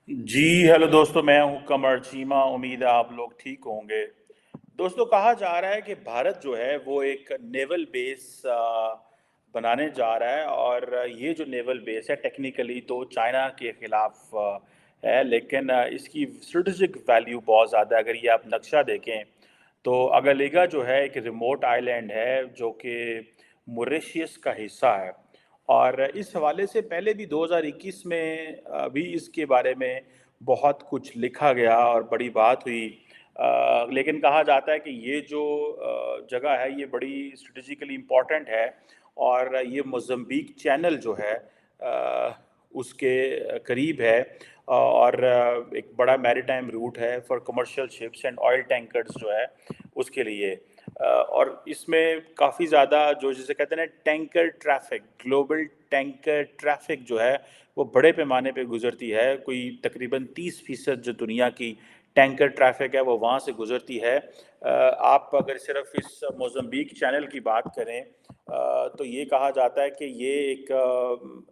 जी hello दोस्तों, मैं हूं कमर चीमा। उम्मीद है आप लोग ठीक होंगे। दोस्तों, कहा जा रहा है कि भारत जो है वो एक नेवल बेस बनाने जा रहा है। और ये जो नेवल बेस है टेक्निकली तो चाइना के खिलाफ है, लेकिन इसकी स्ट्रेटेजिक वैल्यू बहुत ज़्यादा है। अगर ये आप नक्शा देखें तो अगलिगा जो है एक रिमोट आइलैंड है जो कि मॉरिशस का हिस्सा है। और इस हवाले से पहले भी 2021 में भी इसके बारे में बहुत कुछ लिखा गया और बड़ी बात हुई। लेकिन कहा जाता है कि ये जो जगह है ये बड़ी स्ट्रेटेजिकली इम्पोर्टेंट है। और ये मोज़म्बिक चैनल जो है उसके करीब है। और एक बड़ा मैरीटाइम रूट है for commercial ships and oil tankers जो है उसके लिए। और इसमें काफ़ी ज़्यादा जो जिसे कहते हैं ना tanker traffic, global tanker traffic जो है वो बड़े पैमाने पे गुजरती है। कोई तकरीबन 30% जो दुनिया की टैंकर ट्रैफिक है वो वहाँ से गुजरती है। आप अगर सिर्फ इस मोज़म्बिक चैनल की बात करें तो ये कहा जाता है कि ये एक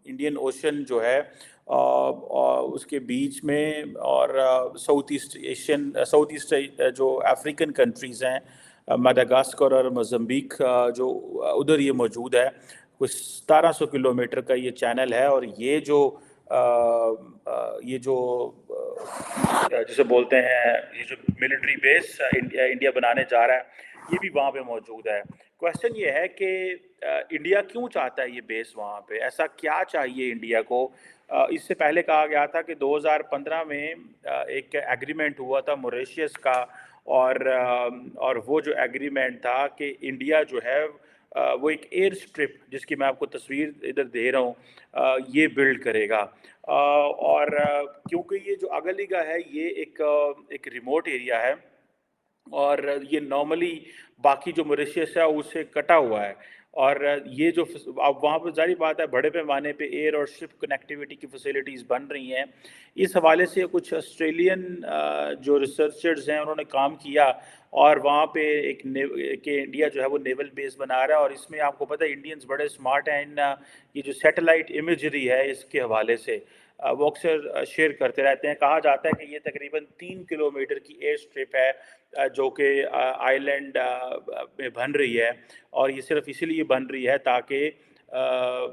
इंडियन ओशन जो है उसके बीच में और साउथ ईस्ट जो अफ्रीकन कंट्रीज़ हैं, मडागास्कर और मोज़म्बिक, जो उधर ये मौजूद है। कुछ 1700 किलोमीटर का ये चैनल है। और ये जो जिसे बोलते हैं ये जो मिलिट्री बेस इंडिया बनाने जा रहा है ये भी वहाँ पे मौजूद है। क्वेश्चन ये है कि इंडिया क्यों चाहता है ये बेस वहाँ पे, ऐसा क्या चाहिए इंडिया को। इससे पहले कहा गया था कि 2015 में एक एग्रीमेंट हुआ था मॉरिशस का। और वो जो एग्रीमेंट था कि इंडिया जो है वो एक एयर स्ट्रिप, जिसकी मैं आपको तस्वीर इधर दे रहा हूँ, ये बिल्ड करेगा। और क्योंकि ये जो अगलिगा है ये एक रिमोट एरिया है। और ये नॉर्मली बाकी जो मॉरिशस है उससे कटा हुआ है। और ये जो अब वहाँ पर जारी बात है बड़े पैमाने पे एयर और शिप कनेक्टिविटी की फैसिलिटीज़ बन रही हैं। इस हवाले से कुछ ऑस्ट्रेलियन जो रिसर्चर्स हैं उन्होंने काम किया। और वहाँ पे कि इंडिया जो है वो नेवल बेस बना रहा है। और इसमें आपको पता है इंडियंस बड़े स्मार्ट हैं इन ये जो सैटेलाइट इमेजरी है इसके हवाले से वो अक्सर शेयर करते रहते हैं। कहा जाता है कि ये तकरीबन 3 किलोमीटर की एयर स्ट्रिप है जो कि आइलैंड में बन रही है। और ये सिर्फ इसीलिए बन रही है ताकि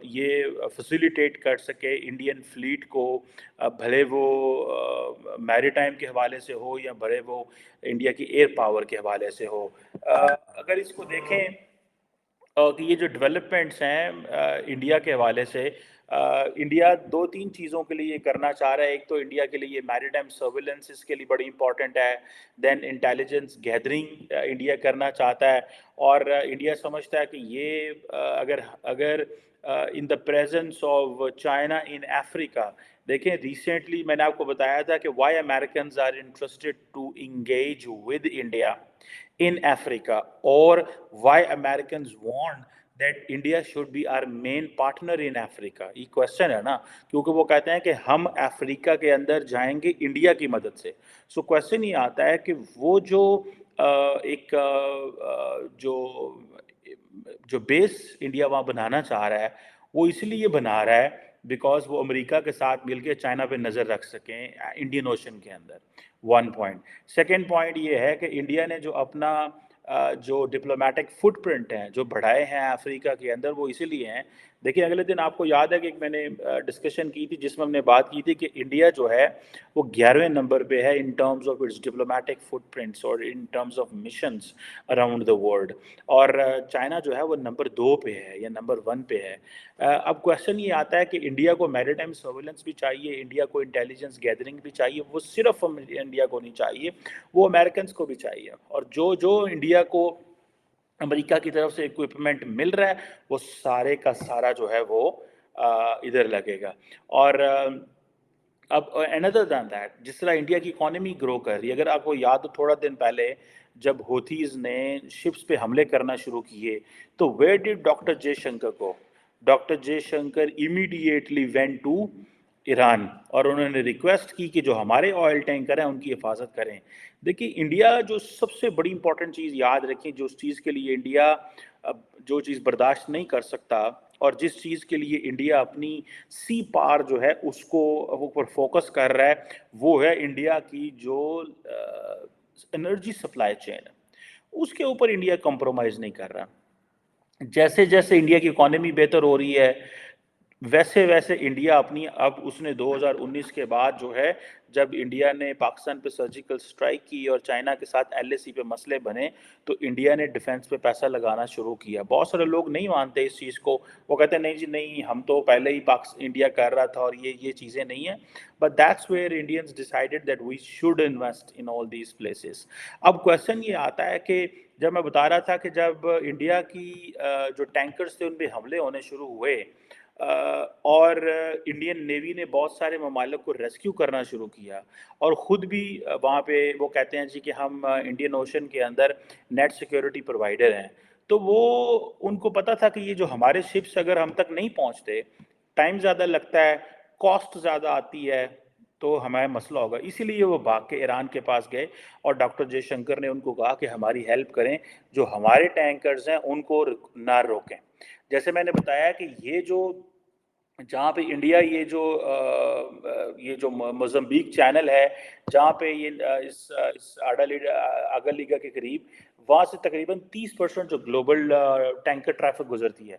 ये फैसिलिटेट कर सके इंडियन फ्लीट को, भले वो मैरीटाइम के हवाले से हो या भले वो इंडिया की एयर पावर के हवाले से हो। अगर इसको देखें कि ये जो डेवलपमेंट्स हैं इंडिया के हवाले से, इंडिया दो तीन चीज़ों के लिए ये करना चाह रहा है। एक तो इंडिया के लिए मैरीटाइम सर्विलेंस इसके लिए बड़ी इंपॉर्टेंट है। देन इंटेलिजेंस गैदरिंग इंडिया करना चाहता है। और इंडिया समझता है कि ये अगर अगर in the presence of China in Africa, देखें रिसेंटली मैंने आपको बताया था कि why American are interested to engage with India in Africa, or why Americans want that India should be our main partner in Africa। ये question है ना, क्योंकि वो कहते हैं कि हम अफ्रीका के अंदर जाएंगे इंडिया की मदद से। सो क्वेश्चन ये आता है कि वो जो एक जो जो बेस इंडिया वहाँ बनाना चाह रहा है वो इसलिए बना रहा है बिकॉज वो अमेरिका के साथ मिलकर चाइना पे नज़र रख सकें इंडियन ओशन के अंदर। One point. सेकेंड पॉइंट ये है कि इंडिया ने जो अपना जो डिप्लोमेटिक फुटप्रिंट हैं जो बढ़ाए हैं अफ्रीका के अंदर वो इसीलिए हैं। देखिए अगले दिन आपको याद है कि मैंने डिस्कशन की थी जिसमें हमने बात की थी कि इंडिया जो है वो 11वें नंबर पे है in terms of its diplomatic footprints और in terms of missions around the world. और चाइना जो है वो नंबर 2 पे है या नंबर 1 पे है। अब क्वेश्चन ये आता है कि इंडिया को मैरीटाइम सर्विलेंस भी चाहिए, इंडिया को इंटेलिजेंस गैदरिंग भी चाहिए। वो सिर्फ इंडिया को नहीं चाहिए, वो अमेरिकन को भी चाहिए। और जो जो इंडिया को अमेरिका की तरफ से इक्विपमेंट मिल रहा है वो सारे का सारा जो है वो इधर लगेगा। और अब अनदर दैन दैट जिस तरह इंडिया की इकोनॉमी ग्रो कर रही है, अगर आपको याद हो थोड़ा दिन पहले जब होथीज ने शिप्स पे हमले करना शुरू किए तो वेयर डिड डॉक्टर जयशंकर को, doctor Jaishankar immediately went to Iran और उन्होंने रिक्वेस्ट की कि जो हमारे ऑयल टैंकर हैं उनकी हिफाजत करें। देखिए इंडिया जो सबसे बड़ी इंपॉर्टेंट चीज़ याद रखें, जो चीज़ के लिए इंडिया जो चीज़ बर्दाश्त नहीं कर सकता और जिस चीज़ के लिए इंडिया अपनी सी पार जो है उसको ऊपर फोकस कर रहा है, वो है इंडिया की जो एनर्जी सप्लाई चेन है, उसके ऊपर इंडिया कंप्रोमाइज़ नहीं कर रहा। जैसे जैसे इंडिया की इकोनॉमी बेहतर हो रही है, वैसे वैसे इंडिया अपनी अब उसने 2019 के बाद जो है, जब इंडिया ने पाकिस्तान पे सर्जिकल स्ट्राइक की और चाइना के साथ एलएसी पे मसले बने, तो इंडिया ने डिफेंस पे पैसा लगाना शुरू किया। बहुत सारे लोग नहीं मानते इस चीज़ को, वो कहते हैं नहीं जी नहीं, हम तो पहले ही इंडिया कर रहा था और ये चीज़ें नहीं है। But that's where Indians decided that we should invest in all these places. अब क्वेश्चन ये आता है कि जब मैं बता रहा था कि जब इंडिया की जो टैंकर्स थे उन पर हमले होने शुरू हुए, और इंडियन नेवी ने बहुत सारे ममालिक को रेस्क्यू करना शुरू किया और ख़ुद भी वहाँ पे वो कहते हैं जी कि हम इंडियन ओशन के अंदर नेट सिक्योरिटी प्रोवाइडर हैं। तो वो उनको पता था कि ये जो हमारे शिप्स अगर हम तक नहीं पहुँचते, टाइम ज़्यादा लगता है, कॉस्ट ज़्यादा आती है, तो हमारा मसला होगा। इसीलिए वो भाग के ईरान के पास गए और डॉक्टर जयशंकर ने उनको कहा कि हमारी हेल्प करें, जो हमारे टैंकर्स हैं उनको ना रोकें। जैसे मैंने बताया कि ये जो जहाँ पे इंडिया ये जो मोज़म्बिक चैनल है, जहाँ पे ये इस अगलिगा के करीब, वहाँ से तकरीबन 30% जो ग्लोबल टैंकर ट्रैफिक गुजरती है।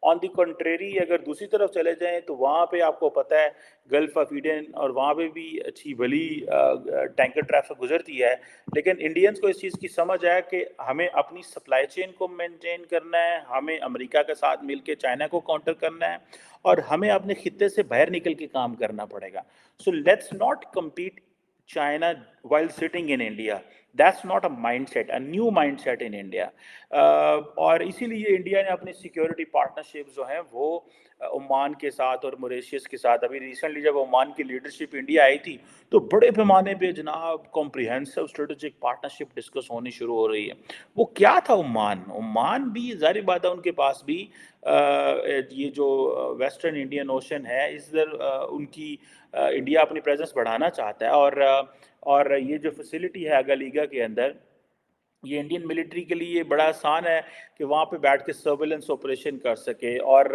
ऑन द कंट्रेरी अगर दूसरी तरफ चले जाएँ तो वहाँ पे आपको पता है गल्फ ऑफ ईडन और वहाँ पे भी अच्छी भली टैंकर ट्रैफिक गुजरती है। लेकिन इंडियंस को इस चीज़ की समझ है कि हमें अपनी सप्लाई चेन को मेंटेन करना है, हमें अमेरिका के साथ मिलके चाइना को काउंटर करना है और हमें अपने खित्ते से बाहर निकल के काम करना पड़ेगा। So let's not compete China while sitting in India. That's not a mindset, a new mindset in India. और इसीलिए इंडिया ने अपनी सिक्योरिटी पार्टनरशिप जो हैं वो ओमान के साथ और मॉरिशस के साथ, अभी रिसेंटली जब ओमान की लीडरशिप इंडिया आई थी, तो बड़े पैमाने पे जनाब कॉम्प्रिहेंसिव स्ट्रेटेजिक पार्टनरशिप डिस्कस होनी शुरू हो रही है। वो क्या था ओमान? ओमान भी ज़ाहिर बात है उनके पास भी ये जो वेस्टर्न इंडियन ओशन है इधर उनकी इंडिया अपनी प्रेजेंस बढ़ाना चाहता है और ये जो फैसिलिटी है अगलीगा के अंदर, ये इंडियन मिलिट्री के लिए बड़ा आसान है कि वहाँ पे बैठ के सर्विलेंस ऑपरेशन कर सके और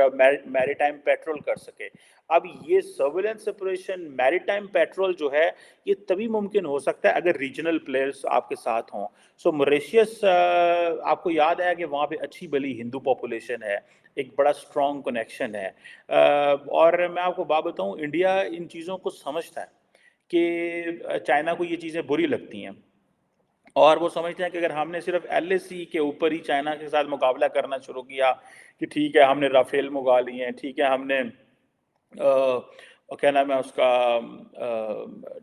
मैरीटाइम पेट्रोल कर सके। अब ये सर्विलेंस ऑपरेशन, मैरीटाइम पेट्रोल जो है, ये तभी मुमकिन हो सकता है अगर रीजनल प्लेयर्स आपके साथ हों। सो मॉरिशस, आपको याद है कि वहाँ पे अच्छी भली हिंदू पॉपुलेशन है, एक बड़ा स्ट्रॉन्ग कनेक्शन है। और मैं आपको बात बताऊँ, इंडिया इन चीज़ों को समझता है कि चाइना को ये चीज़ें बुरी लगती हैं और वो समझते हैं कि अगर हमने सिर्फ एलएसी के ऊपर ही चाइना के साथ मुकाबला करना शुरू किया कि ठीक है हमने राफेल मंगा लिए हैं, ठीक है हमने क्या नाम है उसका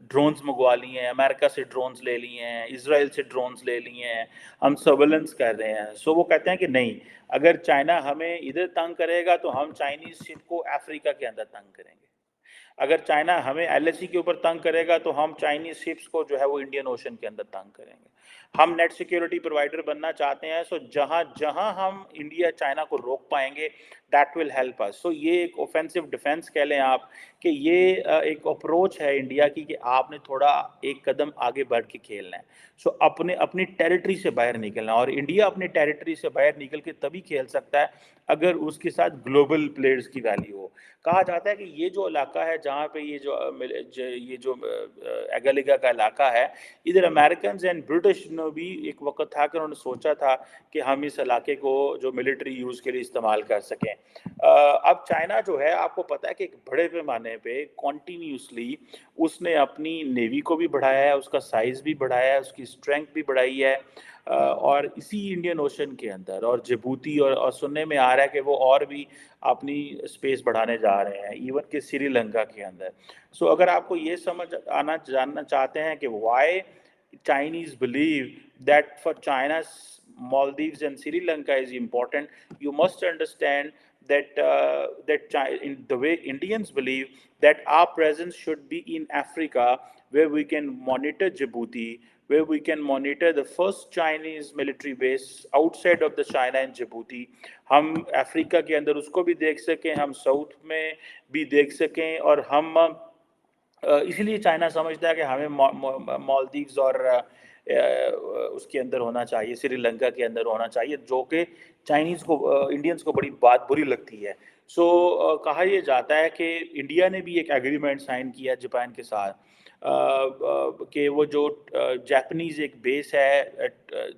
ड्रोन्स मंगवा लिए हैं, अमेरिका से ड्रोन्स ले लिए हैं, इजराइल से ड्रोन्स ले लिए हैं, हम सर्वेलेंस कर रहे हैं। सो वो कहते हैं कि नहीं, अगर चाइना हमें इधर तंग करेगा तो हम चाइनीज शिप को अफ्रीका के अंदर तंग करेंगे। अगर चाइना हमें एलएसी के ऊपर तंग करेगा तो हम चाइनीज शिप्स को जो है वो इंडियन ओशन के अंदर तंग करेंगे। हम नेट सिक्योरिटी प्रोवाइडर बनना चाहते हैं, सो जहां जहां हम इंडिया चाइना को रोक पाएंगे, दैट विल हेल्प अस। सो ये एक ऑफेंसिव डिफेंस कह लें आप कि ये एक अप्रोच है इंडिया की कि आपने थोड़ा एक कदम आगे बढ़ के खेलना है। सो अपने अपनी टेरिटरी से बाहर निकलना, और इंडिया अपनी टेरिटरी से बाहर निकल के तभी खेल सकता है अगर उसके साथ ग्लोबल प्लेयर्स की वैल्यू हो। कहा जाता है कि ये जो इलाका है जहाँ पे ये जो एगालिगा का इलाका है, इधर अमेरिकन एंड ब्रिटिश ने भी एक वक्त था कि उन्होंने सोचा था कि हम इस इलाके को जो मिलिट्री यूज़ के लिए इस्तेमाल कर सकें। अब चाइना जो है, आपको पता है कि एक बड़े पैमाने पे कॉन्टीन्यूसली उसने अपनी नेवी को भी बढ़ाया है, उसका साइज़ भी बढ़ाया है, उसकी स्ट्रेंथ भी बढ़ाई है। और इसी इंडियन ओशन के अंदर और जिबूती और सुनने में आ रहा है कि वो और भी अपनी स्पेस बढ़ाने जा रहे हैं, इवन कि श्रीलंका के अंदर। सो अगर आपको ये जानना चाहते हैं कि why Chinese believe that for China's Maldives and Sri Lanka is important, you must understand that in the way Indians believe that our presence should be in Africa, where we can monitor Djibouti, where we can monitor the first Chinese military base outside of the China and Djibouti. हम Africa के अंदर उसको भी देख सकें, हम south में भी देख सकें, और हम इसलिए चाइना समझता है कि हमें मालदीव्स और उसके अंदर होना चाहिए, श्रीलंका के अंदर होना चाहिए, जो कि चाइनीज़ को इंडियंस को बड़ी बात बुरी लगती है। कहा यह जाता है कि इंडिया ने भी एक एग्रीमेंट साइन किया जापान के साथ कि वो जो जापानीज़ एक बेस है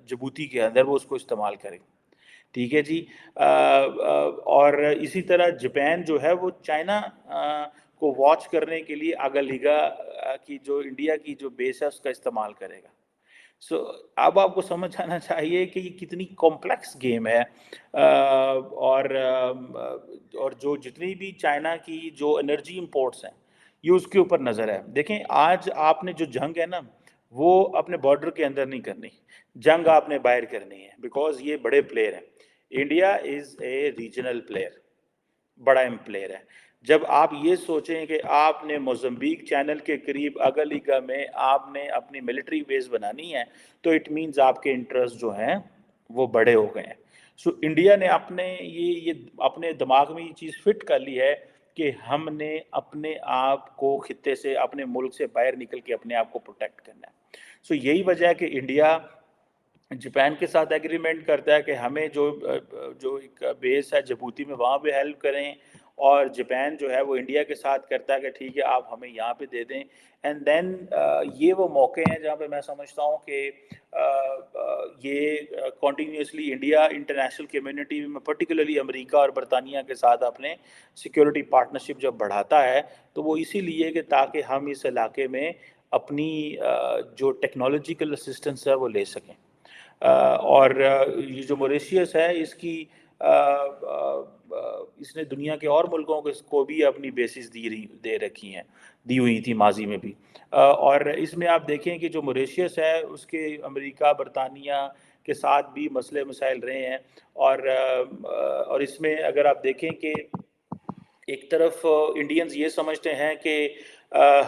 जिबूती के अंदर वो उसको इस्तेमाल करें। ठीक है जी। और इसी तरह जापान जो है वो चाइना को वॉच करने के लिए आगलिगा की जो इंडिया की जो बेस है उसका इस्तेमाल करेगा। अब आपको समझ आना चाहिए कि ये कितनी कॉम्प्लेक्स गेम है और जो जितनी भी चाइना की जो एनर्जी इंपोर्ट्स हैं ये उसके ऊपर नज़र है। देखें आज आपने जो जंग है ना वो अपने बॉर्डर के अंदर नहीं करनी, जंग आपने बाहर करनी है बिकॉज ये बड़े प्लेयर हैं। India is a regional player, बड़ा प्लेयर है। जब आप ये सोचें कि आपने मोज़म्बिक चैनल के करीब अगलिगा में आपने अपनी मिलिट्री बेस बनानी है तो इट मीन्स आपके इंटरेस्ट जो हैं वो बड़े हो गए हैं। इंडिया ने ये अपने दिमाग में ये चीज़ फिट कर ली है कि हमने अपने आप को खित्ते से अपने मुल्क से बाहर निकल के अपने आप को प्रोटेक्ट करना है। यही वजह है कि इंडिया जापान के साथ एग्रीमेंट करता है कि हमें जो एक बेस है जिबूती में वहाँ पे हेल्प करें, और जापान जो है वो इंडिया के साथ करता है कि ठीक है आप हमें यहाँ पे दे दें। एंड देन ये वो मौके हैं जहाँ पे मैं समझता हूँ कि ये कॉन्टीन्यूसली इंडिया इंटरनेशनल कम्युनिटी में पर्टिकुलरली अमेरिका और बरतानिया के साथ अपने सिक्योरिटी पार्टनरशिप जब बढ़ाता है तो वो इसीलिए कि ताकि हम इस इलाके में अपनी जो टेक्नोलॉजिकल असिस्टेंस है वो ले सकें। और ये जो मॉरिशियस है इसने दुनिया के और मुल्कों को भी अपनी बेसिस दे रखी हैं, दी हुई थी माजी में भी। और इसमें आप देखें कि जो मॉरिशियस है उसके अमेरिका बरतानिया के साथ भी मसले मसाइल रहे हैं। और इसमें अगर आप देखें कि एक तरफ इंडियंस ये समझते हैं कि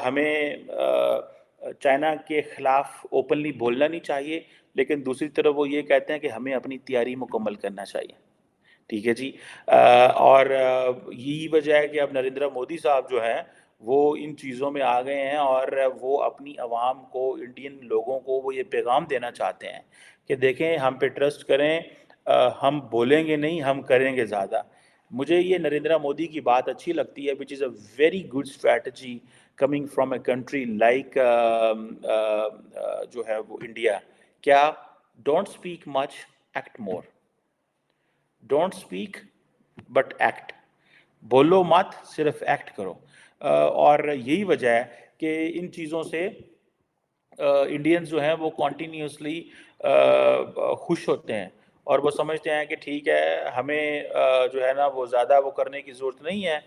हमें चाइना के ख़िलाफ़ ओपनली बोलना नहीं चाहिए, लेकिन दूसरी तरफ वो ये कहते हैं कि हमें अपनी तैयारी मुकम्मल करना चाहिए। ठीक है जी। और यही वजह है कि अब नरेंद्र मोदी साहब जो हैं वो इन चीज़ों में आ गए हैं और वो अपनी आवाम को, इंडियन लोगों को वो ये पैगाम देना चाहते हैं कि देखें हम पे ट्रस्ट करें, हम बोलेंगे नहीं, हम करेंगे ज़्यादा। मुझे ये नरेंद्र मोदी की बात अच्छी लगती है, which is a very good strategy coming from a country like जो है वो इंडिया। क्या? Don't speak much, act more. Don't speak but act. बोलो मत, सिर्फ एक्ट करो। और यही वजह है कि इन चीज़ों से इंडियंस जो हैं वो कॉन्टीन्यूसली खुश होते हैं और वो समझते हैं कि ठीक है हमें जो है ना वो ज़्यादा वो करने की ज़रूरत नहीं है।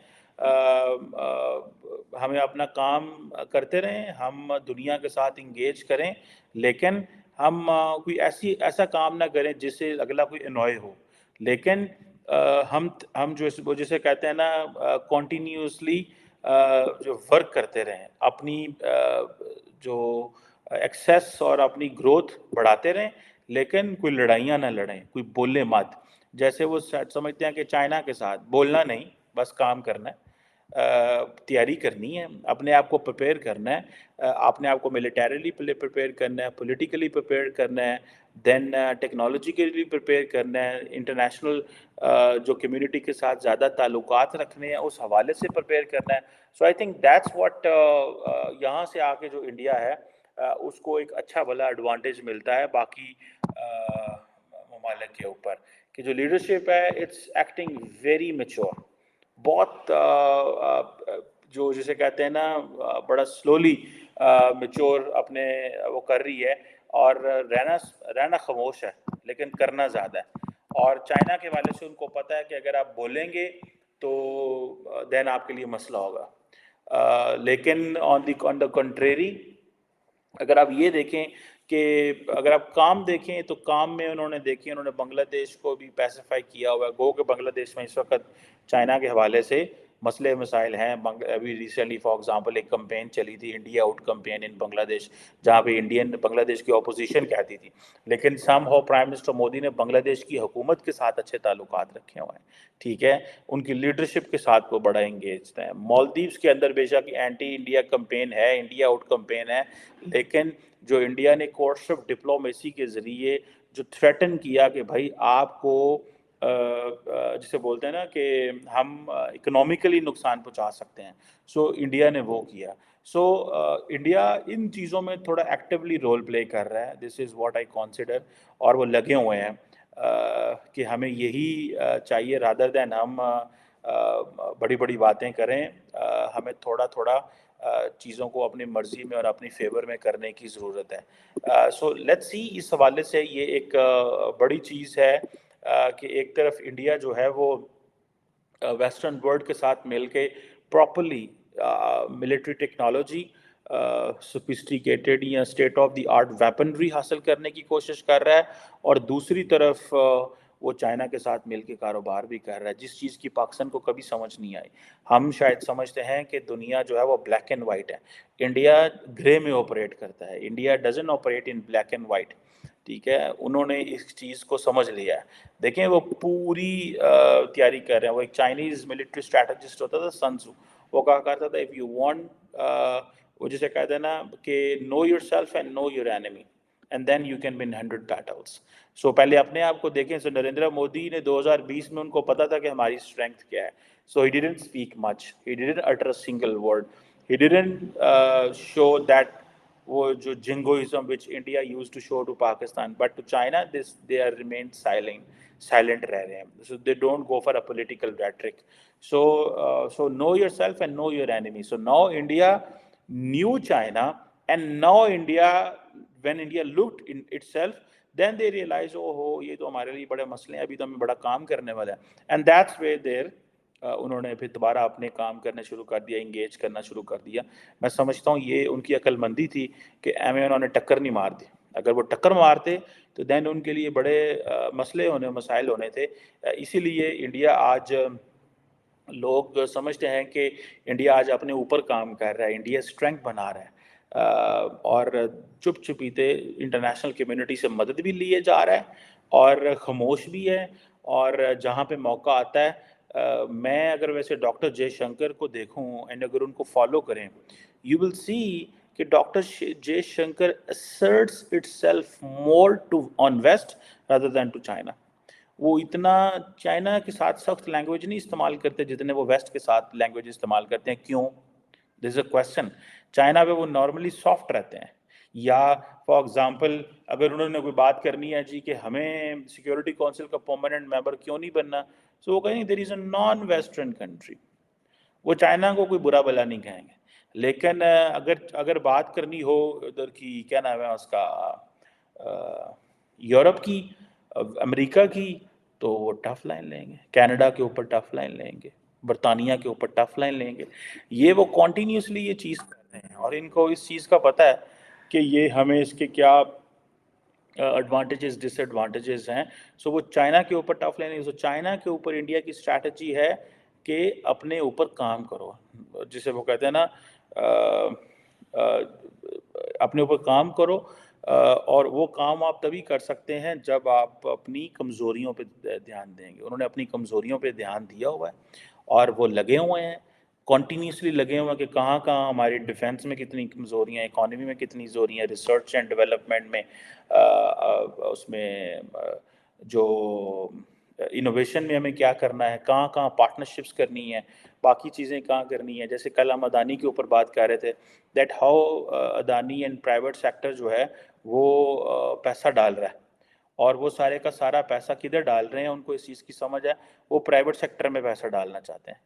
हमें अपना काम करते रहें, हम दुनिया के साथ इंगेज करें, लेकिन हम कोई ऐसा काम ना करें जिससे अगला कोई अनॉय हो। लेकिन हम जो वो जिसे कहते हैं ना कॉन्टीन्यूसली जो वर्क करते रहें, अपनी जो एक्सेस और अपनी ग्रोथ बढ़ाते रहें, लेकिन कोई लड़ाइयाँ ना लड़ें, कोई बोले मत। जैसे वो समझते हैं कि चाइना के साथ बोलना नहीं, बस काम करना है, तैयारी करनी है, अपने आप को प्रिपेयर करना है, अपने आप को मिलिटरीली प्रिपेयर करना है, पॉलिटिकली प्रिपेयर करना है, देन टेक्नोलॉजिकली प्रिपेयर करना है, इंटरनेशनल जो कम्युनिटी के साथ ज़्यादा ताल्लुकात रखने हैं उस हवाले से प्रिपेयर करना है। सो आई थिंक दैट्स व्हाट यहाँ से आके जो इंडिया है उसको एक अच्छा भला एडवांटेज मिलता है बाकी ममालिक के ऊपर, कि जो लीडरशिप है इट्स एक्टिंग वेरी मैच्योर। बहुत जो जिसे कहते हैं ना बड़ा स्लोली मैच्योर अपने वो कर रही है, और रहना रहना खामोश है लेकिन करना ज़्यादा है। और चाइना के वाले से उनको पता है कि अगर आप बोलेंगे तो देन आपके लिए मसला होगा। लेकिन ऑन द कंट्रेरी अगर आप ये देखें कि अगर आप काम देखें तो काम में उन्होंने बांग्लादेश को भी पैसिफाई किया हुआ है। गो के बांग्लादेश में इस वक्त चाइना के हवाले से मसले मसाइल हैं। अभी रिसेंटली फॉर एग्जांपल एक कंपेन चली थी, इंडिया आउट कंपेन इन बांग्लादेश, जहाँ पे इंडियन बांग्लादेश की अपोजिशन कहती थी, लेकिन सम हो प्राइम मिनिस्टर मोदी ने बांग्लादेश की हुकूमत के साथ अच्छे ताल्लुकात रखे हुए हैं। ठीक है, उनकी लीडरशिप के साथ वो बड़ा इंगेज है। मालदीव्स के अंदर बेशक एंटी इंडिया कंपेन है, इंडिया आउट कंपेन है, लेकिन जो इंडिया ने कोर्स ऑफ डिप्लोमेसी के ज़रिए जो थ्रेटन किया कि भाई आपको जिसे बोलते हैं ना कि हम इकोनॉमिकली नुकसान पहुंचा सकते हैं। सो इंडिया ने वो किया। सो इंडिया इन चीज़ों में थोड़ा एक्टिवली रोल प्ले कर रहा है, this is what I consider. और वो लगे हुए हैं कि हमें यही चाहिए, रादर देन हम बड़ी बड़ी बातें करें। हमें थोड़ा थोड़ा चीज़ों को अपनी मर्जी में और अपनी फेवर में करने की ज़रूरत है। सो लेट्स सी, इस हवाले से ये एक बड़ी चीज़ है कि एक तरफ इंडिया जो है वो वेस्टर्न वर्ल्ड के साथ मिलके प्रॉपरली मिलिट्री टेक्नोलॉजी, सोफिस्टिकेटेड या state of the art weaponry हासिल करने की कोशिश कर रहा है, और दूसरी तरफ वो चाइना के साथ मिलके कारोबार भी कर रहा है, जिस चीज़ की पाकिस्तान को कभी समझ नहीं आई। हम शायद समझते हैं कि दुनिया जो है वो ब्लैक एंड वाइट है, इंडिया ग्रे में ऑपरेट करता है, India doesn't operate in black and white. ठीक है, उन्होंने इस चीज़ को समझ लिया है। देखें, वो पूरी तैयारी कर रहे हैं। वो एक चाइनीज़ मिलिट्री स्ट्रैटेजिस्ट होता था, सन त्सू, वो कहा करता था, इफ़ यू वांट, वो जिसे कहते हैं ना कि know yourself and know your enemy and then you can win 100 battles. So पहले अपने आप को देखें। सो नरेंद्र मोदी ने 2020 में, उनको पता था कि हमारी स्ट्रेंथ क्या है। So he didn't speak much, he didn't utter a single word, he didn't show that वो जो jingoism which India use to show to Pakistan, but to China this they are remain silent रह रहे हैं। So they don't go for a political rhetoric. So know yourself and know your enemy. So now India knew China, and now India, when India looked in itself, then they realized, oh हो, ये तो हमारे लिए बड़े मसले हैं, अभी तो हमें बड़ा काम करने वाला है। And that's where their उन्होंने फिर दोबारा अपने काम करने शुरू कर दिया, इंगेज करना शुरू कर दिया। मैं समझता हूँ ये उनकी अक्लमंदी थी कि हमें उन्होंने टक्कर नहीं मार दी। अगर वो टक्कर मारते तो देन उनके लिए बड़े मसले होने, मसाइल होने थे। इसीलिए इंडिया आज, लोग समझते हैं कि इंडिया आज अपने ऊपर काम कर रहा है, इंडिया स्ट्रेंथ बना रहा है, और चुप चुपीते इंटरनेशनल कम्युनिटी से मदद भी लिए जा रहा है और खामोश भी है। और जहाँ पे मौका आता है, मैं अगर वैसे डॉक्टर जयशंकर को देखूं एंड अगर उनको फॉलो करें, यू विल सी कि doctor Jaishankar asserts itself more to on west rather than to China. वो इतना चाइना के साथ सख्त लैंग्वेज नहीं इस्तेमाल करते जितने वो वेस्ट के साथ लैंग्वेज इस्तेमाल करते हैं। क्यों? This is a question. China पे वो नॉर्मली सॉफ्ट रहते हैं। या फॉर एग्जांपल, अगर उन्होंने कोई बात करनी है जी कि हमें सिक्योरिटी काउंसिल का परमानेंट मेंबर क्यों नहीं बनना, तो वो कहेंगे there is a non western country. वो चाइना को कोई बुरा भला नहीं कहेंगे। लेकिन अगर अगर बात करनी हो उधर की, क्या नाम है उसका, यूरोप की, अमेरिका की, तो वो टफ लाइन लेंगे, कनाडा के ऊपर टफ लाइन लेंगे, बरतानिया के ऊपर टफ लाइन लेंगे। ये वो कॉन्टीन्यूसली ये चीज़ कर रहे हैं और इनको इस चीज़ का पता है कि ये हमें इसके क्या एडवांटेजेस डिसएडवांटेजेस हैं। सो वो चाइना के ऊपर टफ लाइन, सो चाइना के ऊपर इंडिया की स्ट्रैटेजी है कि अपने ऊपर काम करो, जिसे वो कहते हैं ना, अपने ऊपर काम करो। और वो काम आप तभी कर सकते हैं जब आप अपनी कमज़ोरियों पे ध्यान देंगे। उन्होंने अपनी कमज़ोरियों पे ध्यान दिया हुआ है और वो लगे हुए हैं, कॉन्टीन्यूसली लगे हुए हैं कि कहाँ कहाँ हमारी डिफेंस में कितनी कमज़ोरियाँ हैं, इकॉनमी में कितनी कमज़ोरियाँ हैं, रिसर्च एंड डेवलपमेंट में, उसमें जो इनोवेशन में हमें क्या करना है, कहाँ कहाँ पार्टनरशिप्स करनी है, बाकी चीज़ें कहाँ करनी है। जैसे कल हम अदानी के ऊपर बात कर रहे थे, that how Adani and private sector जो है वो पैसा डाल रहा है, और वो सारे का सारा पैसा किधर डाल रहे हैं, उनको इस चीज़ की समझ है। वो प्राइवेट सेक्टर में पैसा डालना चाहते हैं,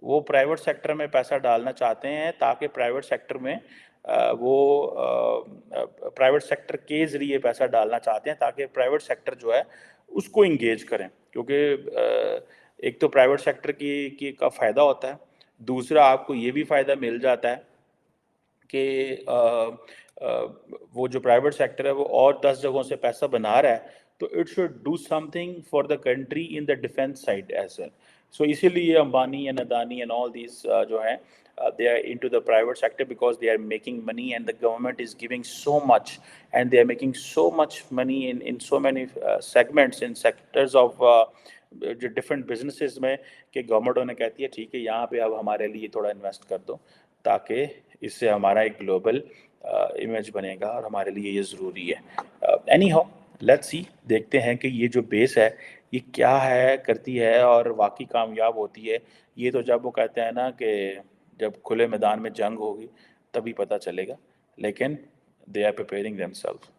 वो प्राइवेट सेक्टर में पैसा डालना चाहते हैं ताकि प्राइवेट सेक्टर में वो प्राइवेट सेक्टर के ज़रिए पैसा डालना चाहते हैं ताकि प्राइवेट सेक्टर जो है उसको इंगेज करें। क्योंकि एक तो प्राइवेट सेक्टर की का फ़ायदा होता है, दूसरा आपको ये भी फ़ायदा मिल जाता है कि वो जो प्राइवेट सेक्टर है वो और 10 जगहों से पैसा बना रहा है, तो it should do something for the country in the defence side as well. So इसीलिए Ambani and Adani and all these जो हैं, they are into the private sector because they are making money and the government is giving so much, and they are making so much money in so many segments in sectors of जो different businesses में, कि government उन्हें कहती है ठीक है यहाँ पे अब हमारे लिए थोड़ा इन्वेस्ट कर दो, ताकि इससे हमारा एक ग्लोबल इमेज बनेगा और हमारे लिए ये ज़रूरी है। एनी हाउ, लेट्स सी, देखते हैं कि ये जो बेस है ये क्या है करती है और वाक़ई कामयाब होती है, ये तो जब वो कहते हैं ना कि जब खुले मैदान में जंग होगी, तभी पता चलेगा। लेकिन दे आर प्रिपेयरिंग देमसेल्व्स।